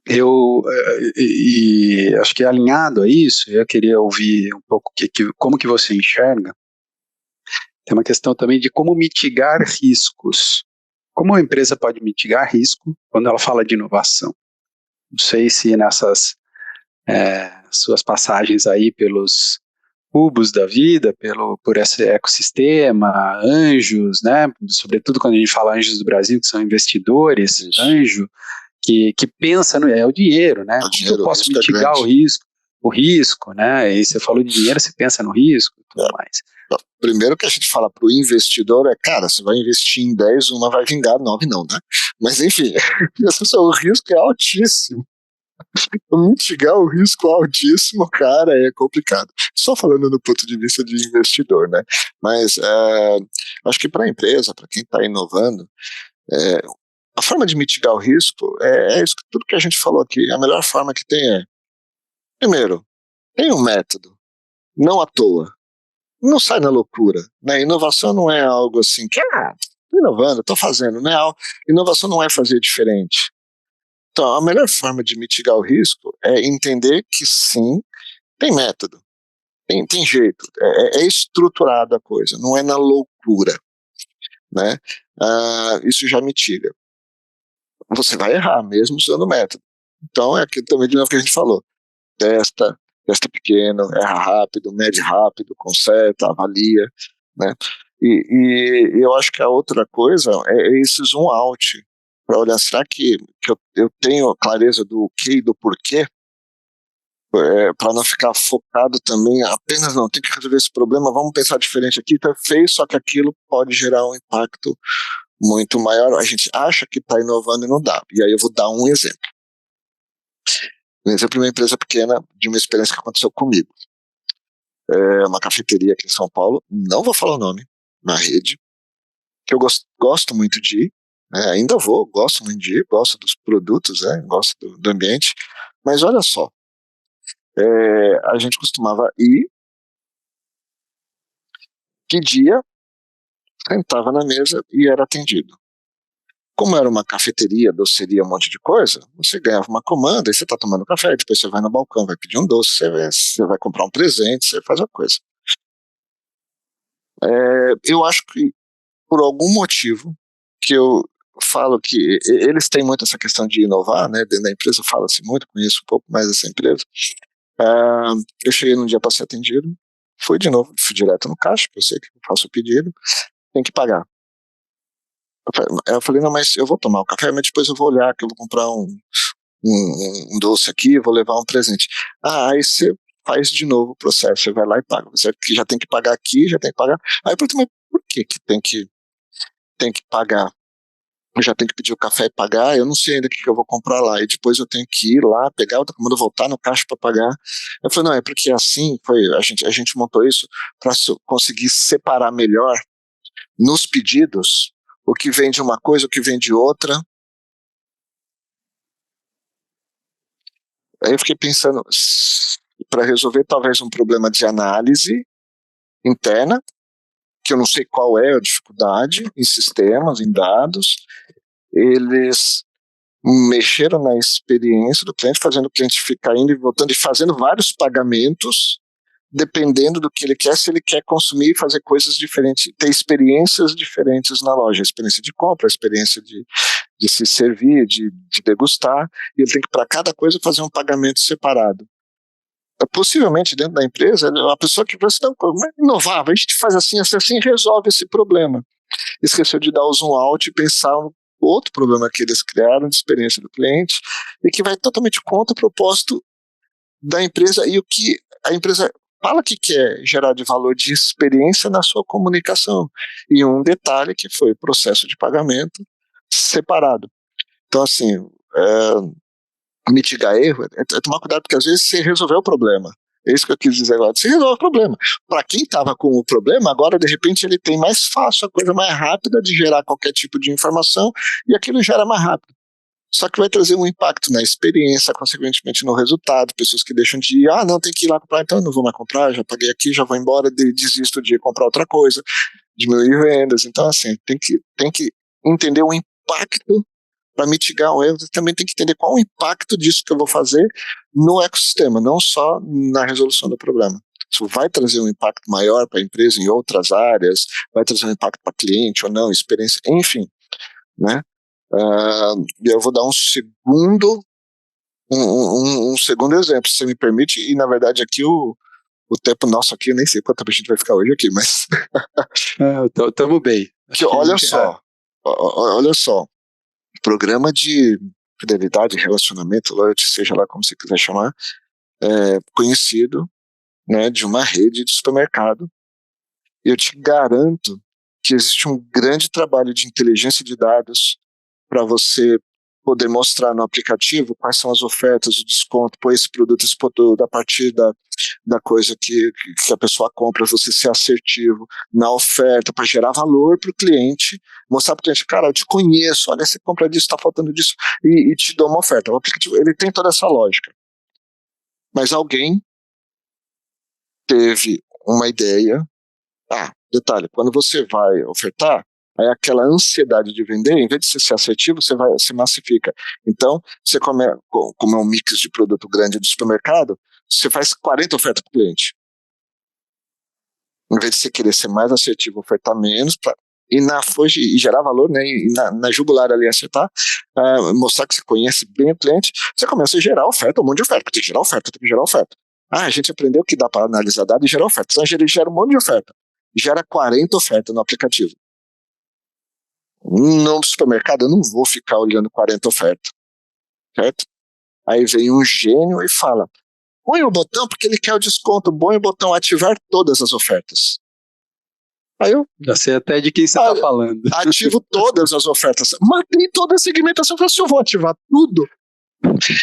e acho que alinhado a isso, eu queria ouvir um pouco como que você enxerga. Tem uma questão também de como mitigar riscos. Como a empresa pode mitigar risco quando ela fala de inovação? Não sei se nessas suas passagens aí pelos cubos da vida, por esse ecossistema, anjos, né? Sobretudo quando a gente fala anjos do Brasil, que são investidores, Isso. anjo, que pensa é o dinheiro, né? Como que eu posso mitigar o risco, né? E você falou de dinheiro, você pensa no risco e tudo mais. Primeiro que a gente fala para o investidor cara, você vai investir em 10, uma vai vingar, 9 não, né? Mas enfim, o risco é altíssimo. Mitigar o risco altíssimo, cara, é complicado. Só falando do ponto de vista de investidor, né? Mas acho que para a empresa, para quem está inovando, a forma de mitigar o risco é isso, tudo que a gente falou aqui. A melhor forma que tem primeiro, tem um método, não à toa. Não sai na loucura, né? Inovação não é algo assim que, tô inovando, tô fazendo, né? Inovação não é fazer diferente. Então, a melhor forma de mitigar o risco é entender que sim, tem método, tem jeito, é estruturada a coisa, não é na loucura, né? Isso já mitiga. Você vai errar mesmo usando o método. Então, é aquilo também de novo que a gente falou. Testa pequeno, erra rápido, mede rápido, conserta, avalia, né? E eu acho que a outra coisa é esse zoom out, para olhar, será que eu tenho clareza do que e do porquê, para não ficar focado também apenas, não, tem que resolver esse problema, vamos pensar diferente aqui, tá feio, só que aquilo pode gerar um impacto muito maior, a gente acha que está inovando e não dá, e aí eu vou dar um exemplo. Um exemplo de uma empresa pequena, de uma experiência que aconteceu comigo. Uma cafeteria aqui em São Paulo, não vou falar o nome, na rede, que eu gosto muito de ir, né, ainda gosto muito de ir, gosto dos produtos, gosto do ambiente, mas olha só, a gente costumava ir, pedia, sentava na mesa e era atendido. Como era uma cafeteria, doceria, um monte de coisa, você ganhava uma comanda e você está tomando café, depois você vai no balcão, vai pedir um doce, você vai comprar um presente, você faz uma coisa. Eu acho que por algum motivo que eu falo que eles têm muito essa questão de inovar, né, dentro da empresa fala-se muito, conheço um pouco mais dessa empresa. Eu cheguei num dia para ser atendido, fui direto no caixa, porque eu sei que eu faço o pedido, tem que pagar. Eu falei, não, mas eu vou tomar o café, mas depois eu vou olhar, que eu vou comprar um doce aqui, vou levar um presente. Aí você faz de novo o processo, você vai lá e paga. Você já tem que pagar aqui, já tem que pagar. Aí eu pergunto, mas por que tem que pagar? Eu já tenho que pedir o café e pagar, eu não sei ainda o que eu vou comprar lá, e depois eu tenho que ir lá, pegar, quando eu voltar no caixa para pagar. Eu falei, não, é porque assim, a gente montou isso para conseguir separar melhor nos pedidos o que vem de uma coisa, o que vem de outra. Aí eu fiquei pensando, para resolver talvez um problema de análise interna, que eu não sei qual é a dificuldade em sistemas, em dados, eles mexeram na experiência do cliente, fazendo o cliente ficar indo e voltando e fazendo vários pagamentos, dependendo do que ele quer, se ele quer consumir e fazer coisas diferentes, ter experiências diferentes na loja, a experiência de compra, a experiência de se servir, de degustar, e ele tem que, para cada coisa, fazer um pagamento separado. Possivelmente, dentro da empresa, a pessoa que vai se dar inovar, a gente faz assim, assim, resolve esse problema. Esqueceu de dar o zoom out e pensar no outro problema que eles criaram de experiência do cliente e que vai totalmente contra o propósito da empresa e o que a empresa fala que quer gerar de valor de experiência na sua comunicação. E um detalhe que foi o processo de pagamento separado. Então, assim, mitigar erro é tomar cuidado, porque às vezes você resolveu o problema. É isso que eu quis dizer agora. Você resolve o problema. Para quem estava com o problema, agora de repente ele tem mais fácil, a coisa mais rápida de gerar qualquer tipo de informação e aquilo gera mais rápido. Só que vai trazer um impacto na experiência, consequentemente no resultado, pessoas que deixam de ir, não, tem que ir lá comprar, então eu não vou mais comprar, já paguei aqui, já vou embora, desisto de comprar outra coisa, diminuir vendas. Então, assim, tem que entender o impacto para mitigar o erro, você também tem que entender qual o impacto disso que eu vou fazer no ecossistema, não só na resolução do problema. Isso vai trazer um impacto maior para a empresa em outras áreas, vai trazer um impacto para cliente ou não, experiência, enfim, né? Eu vou dar um segundo exemplo, se você me permite, e na verdade aqui o tempo nosso aqui, eu nem sei quanto tempo a gente vai ficar hoje aqui, mas... Tamo bem. Que, olha só, programa de fidelidade, relacionamento, loyalty, seja lá como você quiser chamar, conhecido, né, de uma rede de supermercado. Eu te garanto que existe um grande trabalho de inteligência de dados para você poder mostrar no aplicativo quais são as ofertas, o desconto, pô, esse produto, a partir da coisa que a pessoa compra, você ser assertivo na oferta para gerar valor para o cliente, mostrar para o cliente, cara, eu te conheço, olha, você compra disso, está faltando disso, e te dou uma oferta. O aplicativo, ele tem toda essa lógica. Mas alguém teve uma ideia, detalhe, quando você vai ofertar, aí aquela ansiedade de vender, em vez de você ser assertivo, você se massifica. Então, você como é um mix de produto grande do supermercado, você faz 40 ofertas para o cliente. Em vez de você querer ser mais assertivo, ofertar menos, e gerar valor, né, e na jugular ali acertar, mostrar que você conhece bem o cliente, você começa a gerar oferta, um monte de oferta, tem que gerar oferta. A gente aprendeu que dá para analisar dados e gerar oferta, então ele gera um monte de oferta, gera 40 ofertas no aplicativo. No supermercado eu não vou ficar olhando 40 ofertas, certo? Aí vem um gênio e fala, põe o botão porque ele quer o desconto, põe o botão ativar todas as ofertas. Aí eu já sei até de quem você está falando. Ativo todas as ofertas, matei toda a segmentação, se eu vou ativar tudo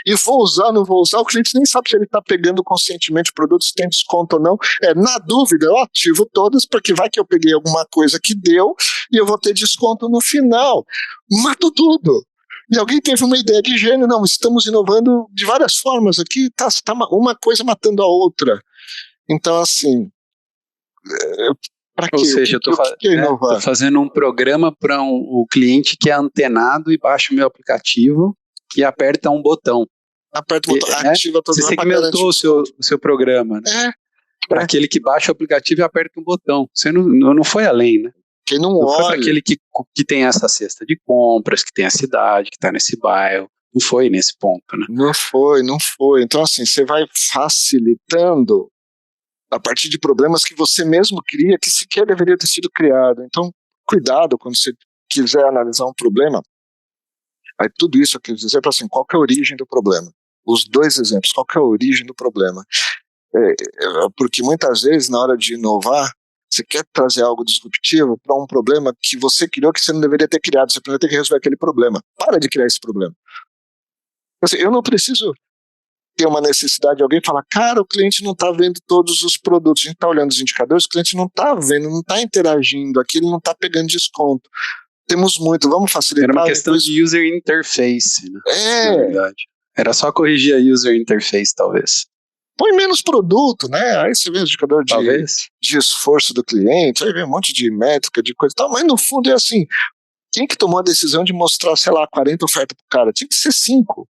e vou usar, não vou usar, o cliente nem sabe se ele está pegando conscientemente o produto, se tem desconto ou não. Na dúvida, eu ativo todas, porque vai que eu peguei alguma coisa que deu e eu vou ter desconto no final. Mato tudo. E alguém teve uma ideia de gênio, não, estamos inovando de várias formas aqui, tá uma coisa matando a outra. Então, assim, para quê? Ou seja, eu estou fazendo um programa para o cliente que é antenado e baixa o meu aplicativo e aperta um botão. Aperta o botão, ativa todo. Você segmentou o seu programa, né? Para aquele que baixa o aplicativo e aperta um botão. Você não foi além, né? Quem não olha. Foi para aquele que tem essa cesta de compras, que tem a cidade, que está nesse bairro. Não foi nesse ponto, né? Não foi. Então, assim, você vai facilitando a partir de problemas que você mesmo cria, que sequer deveria ter sido criado. Então, cuidado quando você quiser analisar um problema. Aí tudo isso eu quis dizer para assim, qual que é a origem do problema? Os dois exemplos, qual que é a origem do problema? Porque muitas vezes, na hora de inovar, você quer trazer algo disruptivo para um problema que você criou que você não deveria ter criado, você primeiro tem que resolver aquele problema. Para de criar esse problema. Assim, eu não preciso ter uma necessidade de alguém falar, cara, o cliente não está vendo todos os produtos, a gente está olhando os indicadores, o cliente não está vendo, não está interagindo aqui, ele não está pegando desconto. Temos muito, vamos facilitar. Era uma questão de user interface, né? Na verdade. Era só corrigir a user interface, talvez. Põe menos produto, né? Aí você vê o indicador de esforço do cliente, aí vem um monte de métrica, de coisa e tal, mas no fundo é assim, quem que tomou a decisão de mostrar, sei lá, 40 ofertas pro cara? Tinha que ser 5.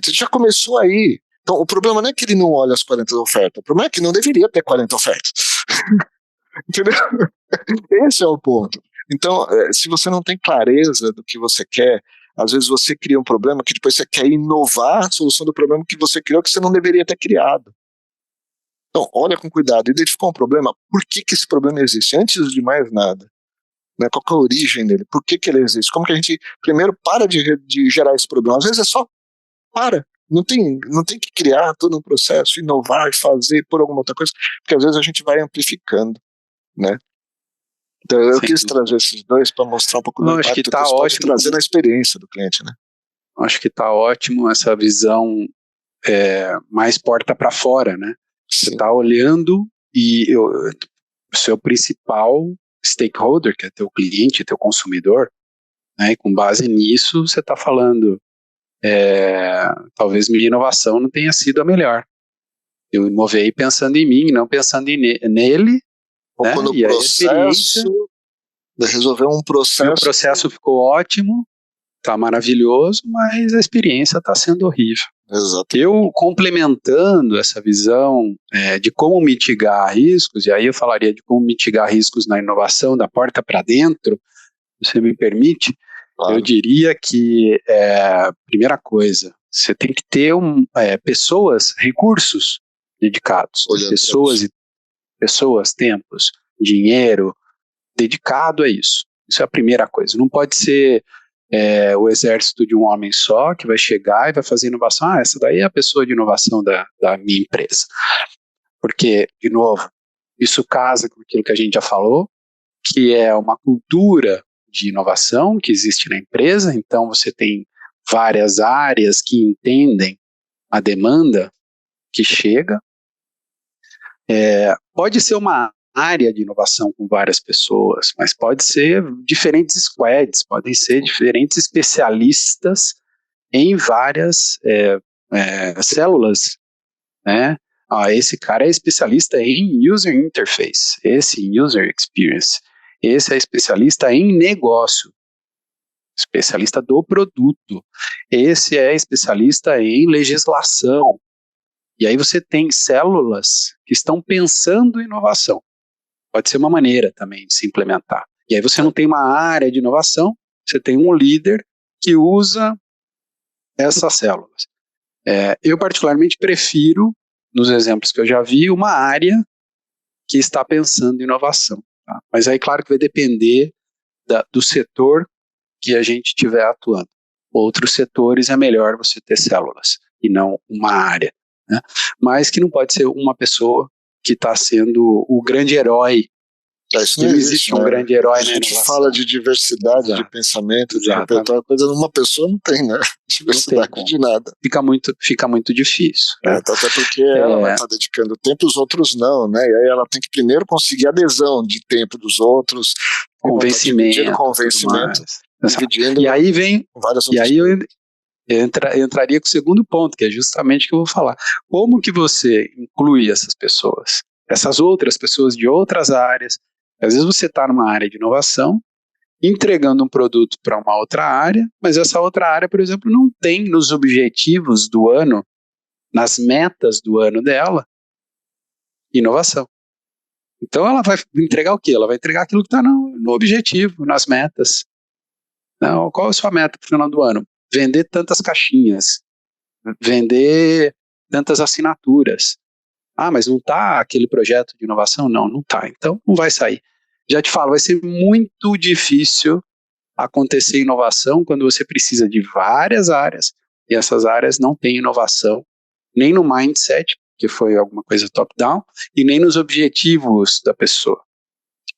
Você já começou aí. Então, o problema não é que ele não olha as 40 ofertas, o problema é que não deveria ter 40 ofertas. Entendeu? Esse é o ponto. Então, se você não tem clareza do que você quer, às vezes você cria um problema que depois você quer inovar a solução do problema que você criou, que você não deveria ter criado. Então, olha com cuidado, identificou um problema, por que esse problema existe? Antes de mais nada, né, qual que é a origem dele? Por que ele existe? Como que a gente, primeiro, para de gerar esse problema? Às vezes é só para. Não tem que criar todo um processo, inovar e fazer por alguma outra coisa, porque às vezes a gente vai amplificando, né? Então eu quis trazer esses dois para mostrar um pouco do impacto que isso pode trazer na experiência do cliente, né? Acho que está ótimo essa visão mais porta para fora, né? Sim. Você está olhando e o seu principal stakeholder, que é teu cliente, teu consumidor, né? E com base nisso você está falando talvez minha inovação não tenha sido a melhor. Eu inovei pensando em mim, não pensando nele. Ou né? Quando o processo resolveu um processo. O processo ficou ótimo, tá maravilhoso, mas a experiência está sendo horrível. Exato. Eu, complementando essa visão de como mitigar riscos, e aí eu falaria de como mitigar riscos na inovação, da porta para dentro, se você me permite, Claro. eu diria que, primeira coisa, você tem que ter pessoas, recursos dedicados, pessoas, tempos, dinheiro dedicado a isso. Isso é a primeira coisa. Não pode ser o exército de um homem só que vai chegar e vai fazer inovação. Essa daí é a pessoa de inovação da minha empresa. Porque, de novo, isso casa com aquilo que a gente já falou, que é uma cultura de inovação que existe na empresa. Então, você tem várias áreas que entendem a demanda que chega. Pode ser uma área de inovação com várias pessoas, mas pode ser diferentes squads, podem ser diferentes especialistas em várias células, né? Esse cara é especialista em user interface, esse em user experience, esse é especialista em negócio, especialista do produto, esse é especialista em legislação. E aí você tem células que estão pensando em inovação. Pode ser uma maneira também de se implementar. E aí você não tem uma área de inovação, você tem um líder que usa essas células. Eu particularmente prefiro, nos exemplos que eu já vi, uma área que está pensando em inovação. Tá? Mas aí, claro que vai depender do setor que a gente estiver atuando. Outros setores é melhor você ter células e não uma área, né? Mas que não pode ser uma pessoa que está sendo o grande herói. Isso não existe um grande herói na inovação. A gente fala de diversidade de pensamento, de repertório, coisa numa pessoa não tem, né? Diversidade não tem de nada. Fica muito difícil. Né? Até porque ela vai estar dedicando tempo, os outros não, né? E aí ela tem que primeiro conseguir adesão de tempo dos outros, convencimento, dividindo. E aí vem, várias e aí eu entraria com o segundo ponto, que é justamente o que eu vou falar. Como que você inclui essas pessoas? Essas outras pessoas de outras áreas. Às vezes você está numa área de inovação, entregando um produto para uma outra área, mas essa outra área, por exemplo, não tem nos objetivos do ano, nas metas do ano dela, inovação. Então ela vai entregar o quê? Ela vai entregar aquilo que está no objetivo, nas metas. Não, qual é a sua meta para o final do ano? Vender tantas caixinhas, vender tantas assinaturas. Mas não está aquele projeto de inovação? Não está. Então não vai sair. Já te falo, vai ser muito difícil acontecer inovação quando você precisa de várias áreas e essas áreas não têm inovação, nem no mindset, que foi alguma coisa top-down, e nem nos objetivos da pessoa.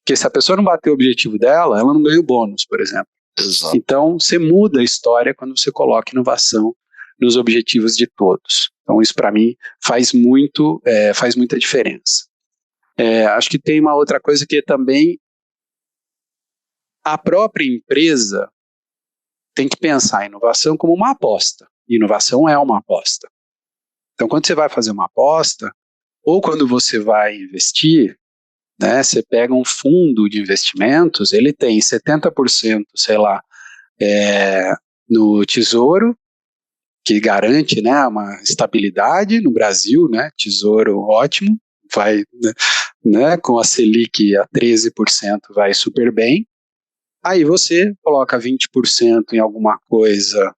Porque se a pessoa não bater o objetivo dela, ela não ganha o bônus, por exemplo. Exato. Então, você muda a história quando você coloca inovação nos objetivos de todos. Então, isso para mim faz muita diferença. Acho que tem uma outra coisa que também a própria empresa tem que pensar a inovação como uma aposta. Inovação é uma aposta. Então, quando você vai fazer uma aposta, ou quando você vai investir, né, você pega um fundo de investimentos, ele tem 70%, sei lá, no Tesouro, que garante, né, uma estabilidade no Brasil, né, Tesouro ótimo, vai, né, com a Selic a 13% vai super bem. Aí você coloca 20% em alguma coisa,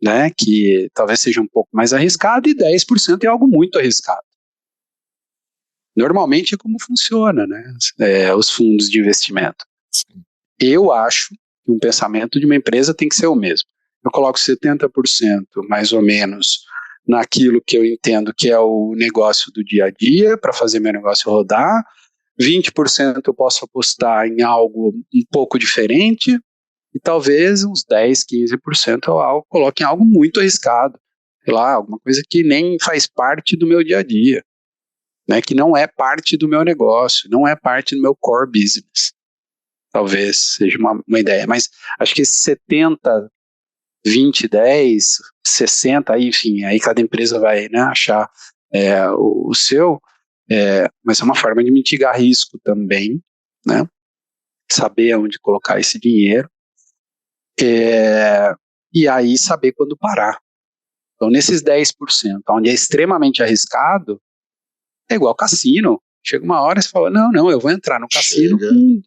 né, que talvez seja um pouco mais arriscado, e 10% em algo muito arriscado. Normalmente é como funciona, né, os fundos de investimento. Sim. Eu acho que um pensamento de uma empresa tem que ser o mesmo. Eu coloco 70% mais ou menos naquilo que eu entendo que é o negócio do dia a dia, para fazer meu negócio rodar. 20% eu posso apostar em algo um pouco diferente, e talvez uns 10, 15% eu coloque em algo muito arriscado. Sei lá, alguma coisa que nem faz parte do meu dia a dia, né, que não é parte do meu negócio, não é parte do meu core business. Talvez seja uma ideia, mas acho que esse 70, 20, 10, 60, enfim, aí cada empresa vai, né, achar o seu, mas é uma forma de mitigar risco também, né, saber onde colocar esse dinheiro. e aí saber quando parar. Então, nesses 10%, onde é extremamente arriscado, é igual cassino. Chega uma hora e você fala, não, eu vou entrar no cassino com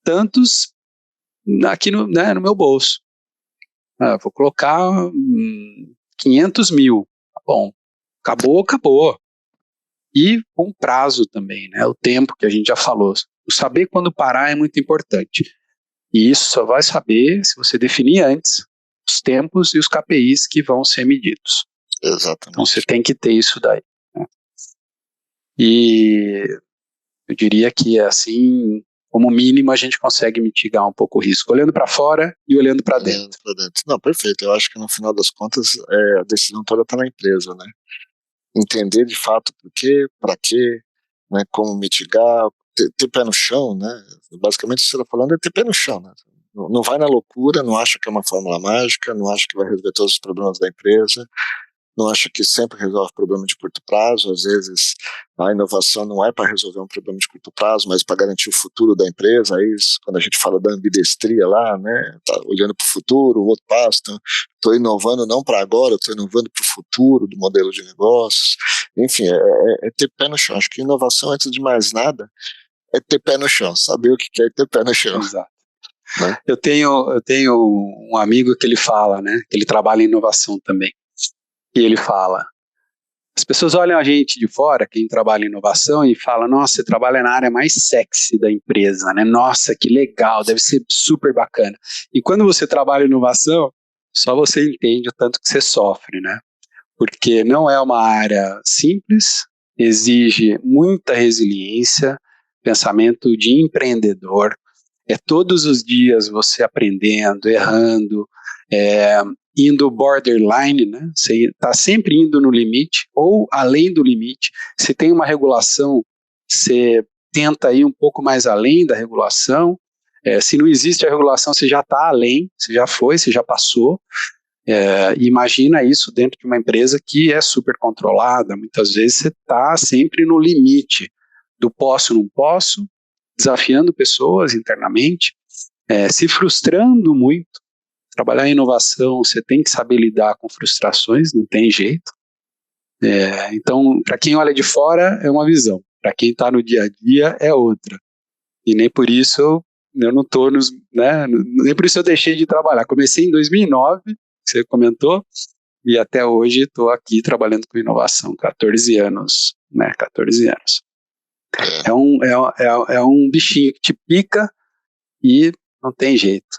tantos aqui no meu bolso. Vou colocar 500 mil. Tá bom. Acabou. E com prazo também, né? O tempo que a gente já falou. O saber quando parar é muito importante. E isso só vai saber se você definir antes os tempos e os KPIs que vão ser medidos. Exatamente. Então você tem que ter isso daí, né? E eu diria que assim, como mínimo, a gente consegue mitigar um pouco o risco, olhando para fora e olhando para dentro. Não, perfeito. Eu acho que no final das contas a decisão toda está na empresa, né? Entender de fato por quê, para quê, né? Como mitigar, ter pé no chão, né? Basicamente o que você está falando é ter pé no chão, né? Não vai na loucura, não acha que é uma fórmula mágica, não acha que vai resolver todos os problemas da empresa, não acha que sempre resolve problema de curto prazo. Às vezes a inovação não é para resolver um problema de curto prazo, mas para garantir o futuro da empresa. Aí quando a gente fala da ambidestria lá, né, tá olhando para o futuro, o outro passo, estou inovando não para agora, estou inovando para o futuro do modelo de negócios. Enfim, é ter pé no chão. Acho que inovação, antes de mais nada, é ter pé no chão, saber o que é ter pé no chão. Exato. Né? Eu tenho um amigo que ele fala, né, que ele trabalha em inovação também, e ele fala, as pessoas olham a gente de fora, quem trabalha em inovação, e fala, nossa, você trabalha na área mais sexy da empresa, né? Nossa, que legal, deve ser super bacana. E quando você trabalha em inovação, só você entende o tanto que você sofre, né? Porque não é uma área simples, exige muita resiliência, pensamento de empreendedor, todos os dias você aprendendo, errando, indo borderline, né? Você está sempre indo no limite ou além do limite. Se tem uma regulação, você tenta ir um pouco mais além da regulação. Se não existe a regulação, você já está além, você já foi, você já passou. Imagina isso dentro de uma empresa que é super controlada. Muitas vezes você está sempre no limite do posso, não posso, desafiando pessoas internamente, se frustrando muito. Trabalhar em inovação, você tem que saber lidar com frustrações, não tem jeito. Então, para quem olha de fora, é uma visão. Para quem está no dia a dia, é outra. E nem por isso eu não estou nem por isso eu deixei de trabalhar. Comecei em 2009, você comentou, e até hoje estou aqui trabalhando com inovação, 14 anos, né? 14 anos. É um bichinho que te pica e não tem jeito.